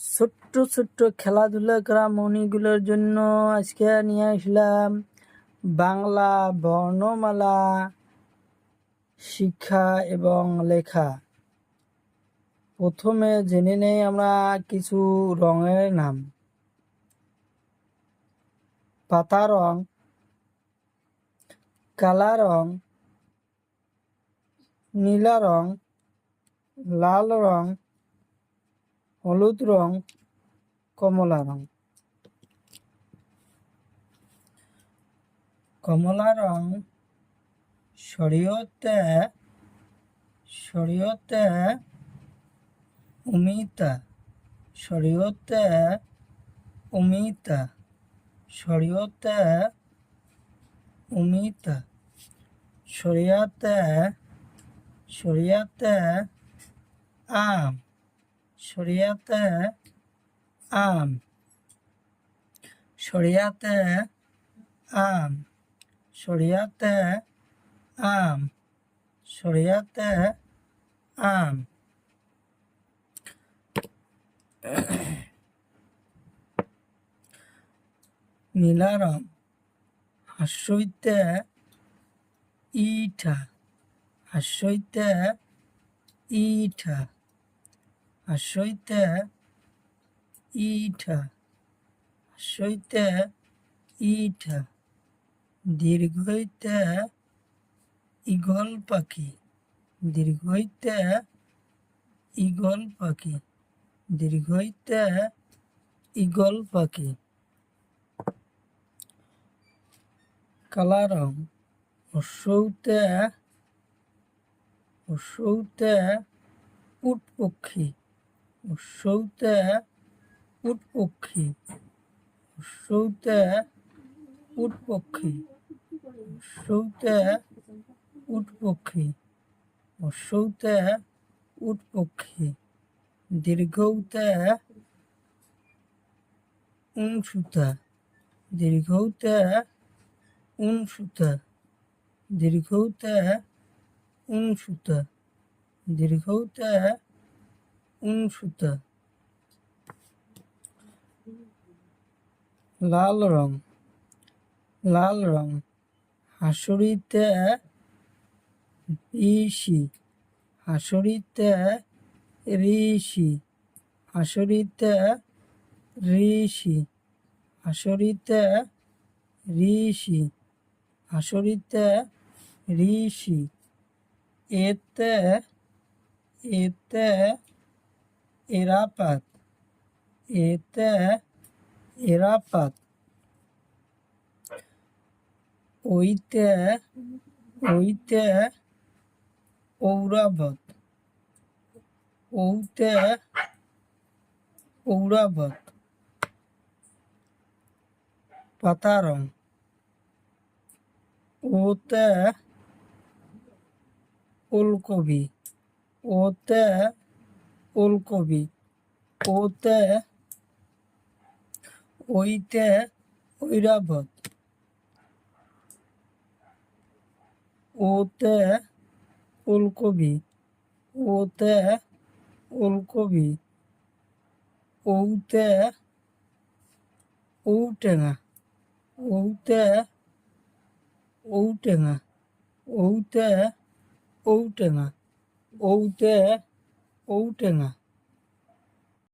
ছোট্ট ছোট্ট খেলাধুলা করা মনিগুলোর জন্য আজকে নিয়ে আসলাম বাংলা বর্ণমালা শিক্ষা এবং লেখা। প্রথমে জেনে নেই আমরা কিছু রঙের নাম। পাতা রং, কালা রং, নীলা রং, লাল রং, হলুদ রং, কমলা রং। কমলা রং শরীয়তে অমিতা, শরীয়তে অমিতা, শরীয়তে অমিতা, শরীয়তে আম, শরীয়তে আম, শরীয়তে আম, শরীয়তে আম, শরীয়তে আম। নীলা রং হাস্যইতে ইঠা, হাস্যইতে ইঠা, হাস্যইতে ইঠা, হাস্যইতে ইঠা। দীর্ঘইতে ঈগল পাখি, দীর্ঘইতে ঈগল পাখি, দীর্ঘইতে ঈগল পাখি। কালা রং হর্ষৌতে উট পক্ষী, হর্ষৌতে উট পক্ষী, হর্ষৌতে উট পক্ষী, হর্ষৌতে উট পক্ষী, হর্ষৌতে উট পক্ষী। দীর্ঘৌতে উনসুতা, দীর্ঘৌতে উনসুতা, দীর্ঘৌতে উনসুতা, দীর্ঘৌতে উনসুতা। লাল রং হাসুরিতে ঋষি, হাসুরিতে ঋষি, হাসুরিতে ঋষি, হাসুরিতে ঋষি, হাসুরিতে ঋষি। এতে এরাপাত, এতে এরাপাত। ওইতে ঔরাবত, ওতে ঔরাবত। পাতা রং ওতে ওলকবি, ওতে ওলকবি, ওতে ওইতে ঐরাবত, ওতে ওলকবি, ওতে ওলকবি। ওতে ঔটেঙা, ওতে ঔটেঙা, ওতে ঔটেঙা, ওতে ঔটেঙা।